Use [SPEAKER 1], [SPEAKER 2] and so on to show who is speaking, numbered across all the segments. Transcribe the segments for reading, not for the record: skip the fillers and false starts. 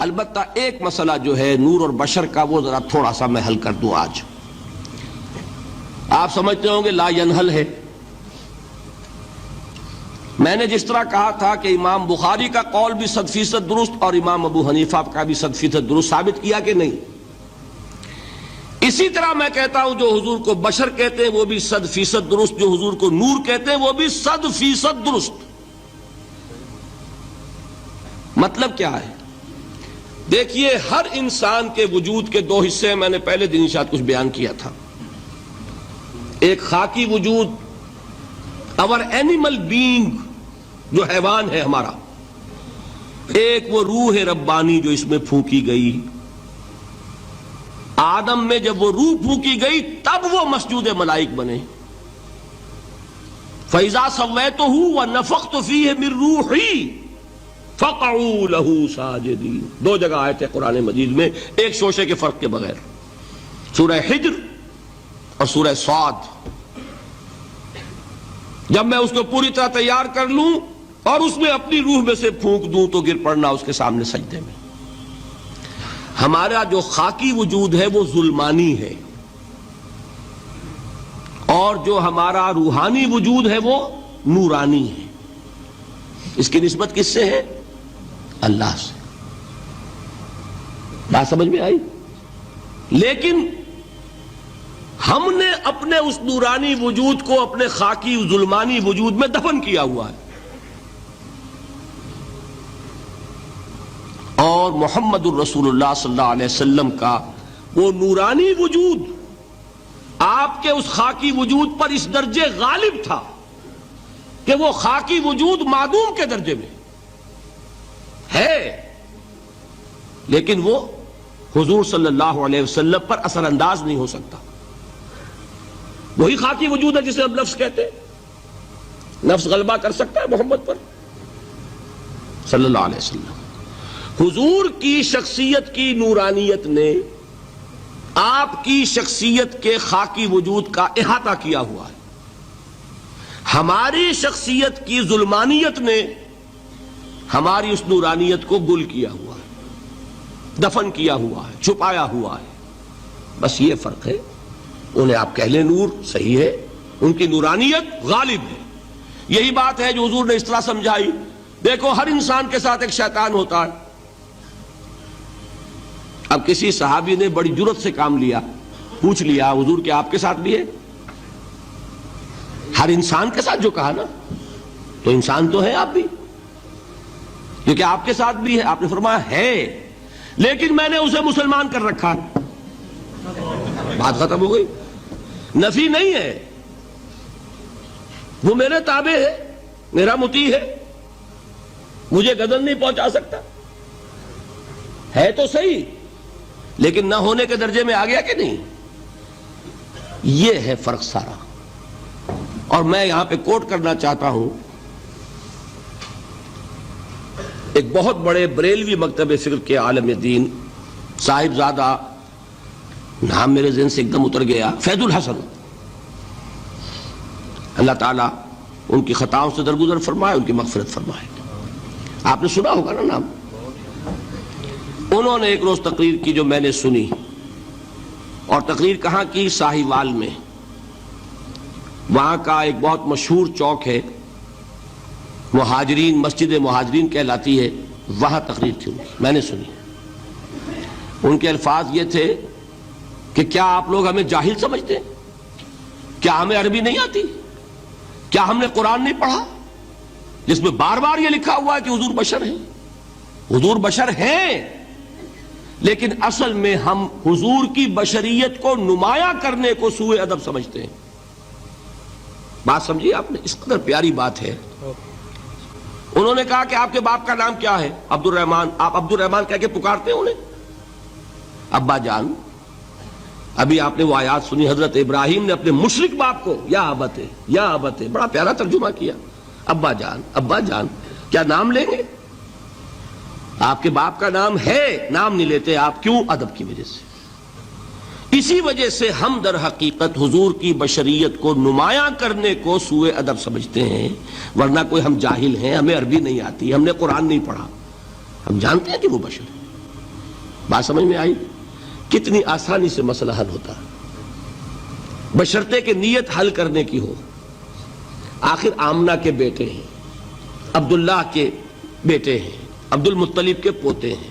[SPEAKER 1] البتہ ایک مسئلہ جو ہے نور اور بشر کا وہ ذرا تھوڑا سا میں حل کر دوں آج. آپ سمجھتے ہوں گے لا ینحل ہے. میں نے جس طرح کہا تھا کہ امام بخاری کا قول بھی 100% درست اور امام ابو حنیفہ کا بھی 100% درست ثابت کیا کہ نہیں، اسی طرح میں کہتا ہوں جو حضور کو بشر کہتے ہیں وہ بھی 100% درست، جو حضور کو نور کہتے ہیں وہ بھی 100% درست. مطلب کیا ہے؟ دیکھیے ہر انسان کے وجود کے دو حصے ہیں، میں نے پہلے دن شاید کچھ بیان کیا تھا. ایک خاکی وجود اور اینیمل بینگ جو حیوان ہے ہمارا، ایک وہ روح ربانی جو اس میں پھونکی گئی. آدم میں جب وہ روح پھونکی گئی تب وہ مسجود ملائک بنے. فَإِذَا سَوَّيْتُهُ وَنَفَخْتُ فِيهِ مِن رُوحِي فَقَعُوا لَهُ سَاجِدِينَ. دو جگہ آئے تھے قرآن مجید میں ایک شوشے کے فرق کے بغیر، سورہ حجر اور سورہ صاد. جب میں اس کو پوری طرح تیار کر لوں اور اس میں اپنی روح میں سے پھونک دوں تو گر پڑنا اس کے سامنے سجدے میں. ہمارا جو خاکی وجود ہے وہ ظلمانی ہے، اور جو ہمارا روحانی وجود ہے وہ نورانی ہے. اس کی نسبت کس سے ہے؟ اللہ سے. بات سمجھ میں آئی؟ لیکن ہم نے اپنے اس نورانی وجود کو اپنے خاکی ظلمانی وجود میں دفن کیا ہوا ہے، اور محمد الرسول اللہ صلی اللہ علیہ وسلم کا وہ نورانی وجود آپ کے اس خاکی وجود پر اس درجے غالب تھا کہ وہ خاکی وجود معدوم کے درجے میں ہے، لیکن وہ حضور صلی اللہ علیہ وسلم پر اثر انداز نہیں ہو سکتا. وہی خاکی وجود ہے جسے ہم نفس کہتے ہیں. نفس غلبہ کر سکتا ہے محمد پر صلی اللہ علیہ وسلم. حضور کی شخصیت کی نورانیت نے آپ کی شخصیت کے خاکی وجود کا احاطہ کیا ہوا ہے. ہماری شخصیت کی ظلمانیت نے ہماری اس نورانیت کو گل کیا ہوا ہے، دفن کیا ہوا ہے، چھپایا ہوا ہے. بس یہ فرق ہے. انہیں آپ کہہ لیں نور، صحیح ہے، ان کی نورانیت غالب ہے. یہی بات ہے جو حضور نے اس طرح سمجھائی. دیکھو ہر انسان کے ساتھ ایک شیطان ہوتا ہے. اب کسی صحابی نے بڑی جرت سے کام لیا، پوچھ لیا حضور کہ آپ کے ساتھ بھی ہے؟ ہر انسان کے ساتھ جو کہا نا، تو انسان تو ہے آپ بھی، کیونکہ آپ کے ساتھ بھی ہے. آپ نے فرمایا ہے، لیکن میں نے اسے مسلمان کر رکھا. بات ختم ہو گئی. نفی نہیں ہے، وہ میرے تابع ہے، میرا مطیع ہے، مجھے گدن نہیں پہنچا سکتا. ہے تو صحیح، لیکن نہ ہونے کے درجے میں آ گیا کہ نہیں. یہ ہے فرق سارا. اور میں یہاں پہ کوٹ کرنا چاہتا ہوں ایک بہت بڑے بریلوی مکتب فکر کے عالم دین، صاحبزادہ، نام میرے ذہن سے ایک دم اتر گیا، فیض الحسن. اللہ تعالیٰ ان کی خطاؤں سے درگزر فرمائے، ان کی مغفرت فرمائے. آپ نے سنا ہوگا نا نام. انہوں نے ایک روز تقریر کی جو میں نے سنی، اور تقریر کہاں کی؟ ساہیوال میں. وہاں کا ایک بہت مشہور چوک ہے، مہاجرین، مسجد مہاجرین کہلاتی ہے، وہاں تقریر تھی ان کی، میں نے سنی. ان کے الفاظ یہ تھے کہ کیا آپ لوگ ہمیں جاہل سمجھتے ہیں؟ کیا ہمیں عربی نہیں آتی؟ کیا ہم نے قرآن نہیں پڑھا جس میں بار بار یہ لکھا ہوا ہے کہ حضور بشر ہیں؟ حضور بشر ہیں، لیکن اصل میں ہم حضور کی بشریت کو نمایاں کرنے کو سوء ادب سمجھتے ہیں. بات سمجھیے آپ نے، اس قدر پیاری بات ہے. انہوں نے کہا کہ آپ کے باپ کا نام کیا ہے؟ عبد الرحمن. آپ عبد الرحمن کہہ کے پکارتے ہیں انہیں؟ ابا جان. ابھی آپ نے وہ آیات سنی، حضرت ابراہیم نے اپنے مشرک باپ کو یا ابت، یا ابت، بڑا پیارا ترجمہ کیا. ابا جان، ابا جان. کیا نام لیں گے؟ آپ کے باپ کا نام ہے، نام نہیں لیتے آپ. کیوں؟ ادب کی وجہ سے. اسی وجہ سے ہم در حقیقت حضور کی بشریت کو نمایاں کرنے کو سوء ادب سمجھتے ہیں، ورنہ کوئی ہم جاہل ہیں، ہمیں عربی نہیں آتی، ہم نے قرآن نہیں پڑھا، ہم جانتے ہیں کہ وہ بشر ہے. بات سمجھ میں آئی؟ کتنی آسانی سے مسئلہ حل ہوتا ہے بشرطے کہ نیت حل کرنے کی ہو۔ آخر آمنہ کے بیٹے ہیں، عبداللہ کے بیٹے ہیں، عبد المطلب کے پوتے ہیں،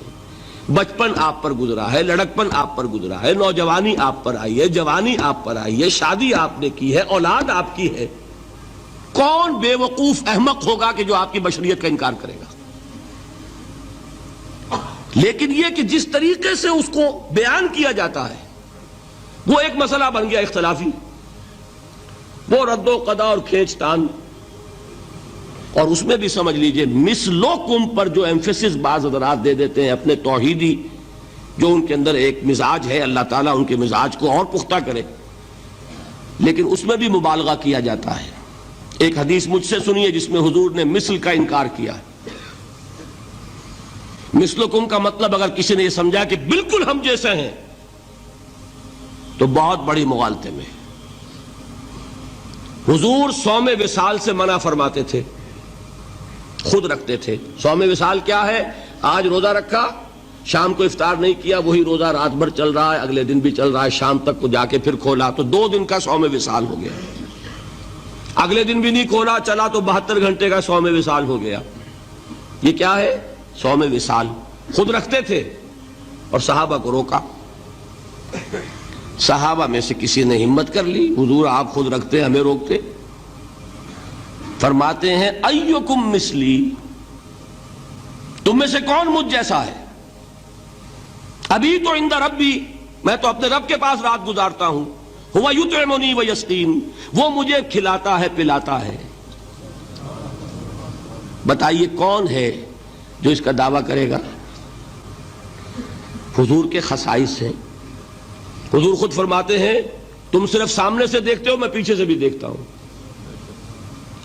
[SPEAKER 1] بچپن آپ پر گزرا ہے، لڑکپن آپ پر گزرا ہے، نوجوانی آپ پر آئی ہے، جوانی آپ پر آئی ہے، شادی آپ نے کی ہے، اولاد آپ کی ہے۔ کون بے وقوف احمق ہوگا کہ جو آپ کی بشریت کا انکار کرے گا؟ لیکن یہ کہ جس طریقے سے اس کو بیان کیا جاتا ہے وہ ایک مسئلہ بن گیا اختلافی، وہ رد و قضا اور کھینچ تان، اور اس میں بھی سمجھ لیجئے مثلکم پر جو ایمفیسس بعض حضرات دے دیتے ہیں اپنے توحیدی جو ان کے اندر ایک مزاج ہے، اللہ تعالیٰ ان کے مزاج کو اور پختہ کرے، لیکن اس میں بھی مبالغہ کیا جاتا ہے۔ ایک حدیث مجھ سے سنیے جس میں حضور نے مثل کا انکار کیا ہے۔ مثلکم کا مطلب اگر کسی نے یہ سمجھا کہ بالکل ہم جیسے ہیں تو بہت بڑی مغالطے میں۔ حضور صوم وصال سے منع فرماتے تھے، خود رکھتے تھے۔ صوم وصال کیا ہے؟ آج روزہ رکھا، شام کو افطار نہیں کیا، وہی روزہ رات بھر چل رہا ہے، اگلے دن بھی چل رہا ہے، شام تک کو جا کے پھر کھولا تو 2 دن کا صوم وصال ہو گیا۔ اگلے دن بھی نہیں کھولا، چلا تو 72 گھنٹے کا صوم وصال ہو گیا۔ یہ کیا ہے؟ صوم وصال۔ خود رکھتے تھے اور صحابہ کو روکا۔ صحابہ میں سے کسی نے ہمت کر لی، حضور آپ خود رکھتے ہمیں روکتے؟ فرماتے ہیں ایکم مثلی، تم میں سے کون مجھ جیسا ہے؟ ابھی تو عند ربی، میں تو اپنے رب کے پاس رات گزارتا ہوں، ہوا یطعمنی ویسقین، وہ مجھے کھلاتا ہے پلاتا ہے۔ بتائیے کون ہے جو اس کا دعویٰ کرے گا؟ حضور کے خصائص ہیں۔ حضور خود فرماتے ہیں تم صرف سامنے سے دیکھتے ہو، میں پیچھے سے بھی دیکھتا ہوں۔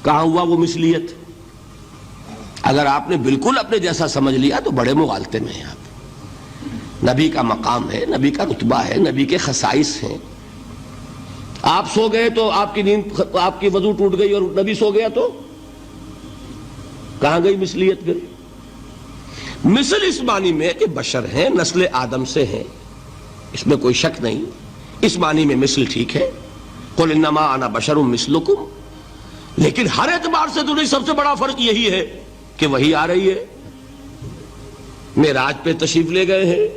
[SPEAKER 1] کہاں ہوا وہ مثلیت؟ اگر آپ نے بالکل اپنے جیسا سمجھ لیا تو بڑے مغالطے میں ہیں آپ۔ نبی کا مقام ہے، نبی کا رتبہ ہے، نبی کے خصائص ہیں۔ آپ سو گئے تو آپ کی نیند، آپ کی وضو ٹوٹ گئی اور نبی سو گیا تو کہاں گئی مثلیت پھر؟ مثل اس معنی میں کہ بشر ہیں، نسل آدم سے ہیں، اس میں کوئی شک نہیں، اس معنی میں مثل ٹھیک ہے، قل انما انا بشر مثلکم، لیکن ہر اعتبار سے تو نہیں۔ سب سے بڑا فرق یہی ہے کہ وہی آ رہی ہے، معراج پہ تشریف لے گئے ہیں،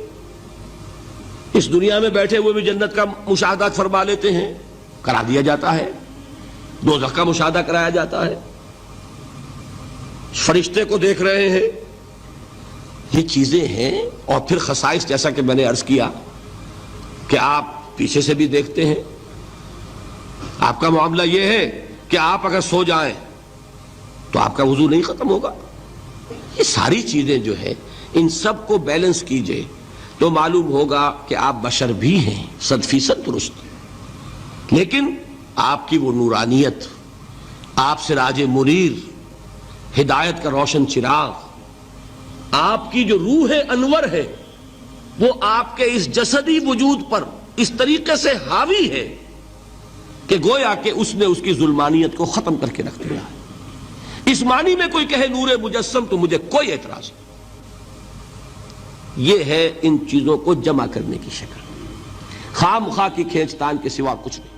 [SPEAKER 1] اس دنیا میں بیٹھے ہوئے بھی جنت کا مشاہدہ فرما لیتے ہیں، کرا دیا جاتا ہے، دوزخ کا مشاہدہ کرایا جاتا ہے، فرشتے کو دیکھ رہے ہیں۔ یہ چیزیں ہیں، اور پھر خصائص جیسا کہ میں نے عرض کیا کہ آپ پیچھے سے بھی دیکھتے ہیں۔ آپ کا معاملہ یہ ہے کہ آپ اگر سو جائیں تو آپ کا وضو نہیں ختم ہوگا۔ یہ ساری چیزیں جو ہے ان سب کو بیلنس کیجئے تو معلوم ہوگا کہ آپ بشر بھی ہیں، 100% درست، لیکن آپ کی وہ نورانیت، آپ سراج منیر، ہدایت کا روشن چراغ، آپ کی جو روح انور ہے وہ آپ کے اس جسدی وجود پر اس طریقے سے حاوی ہے کہ گویا کہ اس نے اس کی ظلمانیت کو ختم کر کے رکھ دیا ہے۔ اس معنی میں کوئی کہے نور مجسم تو مجھے کوئی اعتراض نہیں۔ یہ ہے ان چیزوں کو جمع کرنے کی شکل، خواہ مخواہ کی کھینچ تان کے سوا کچھ نہیں۔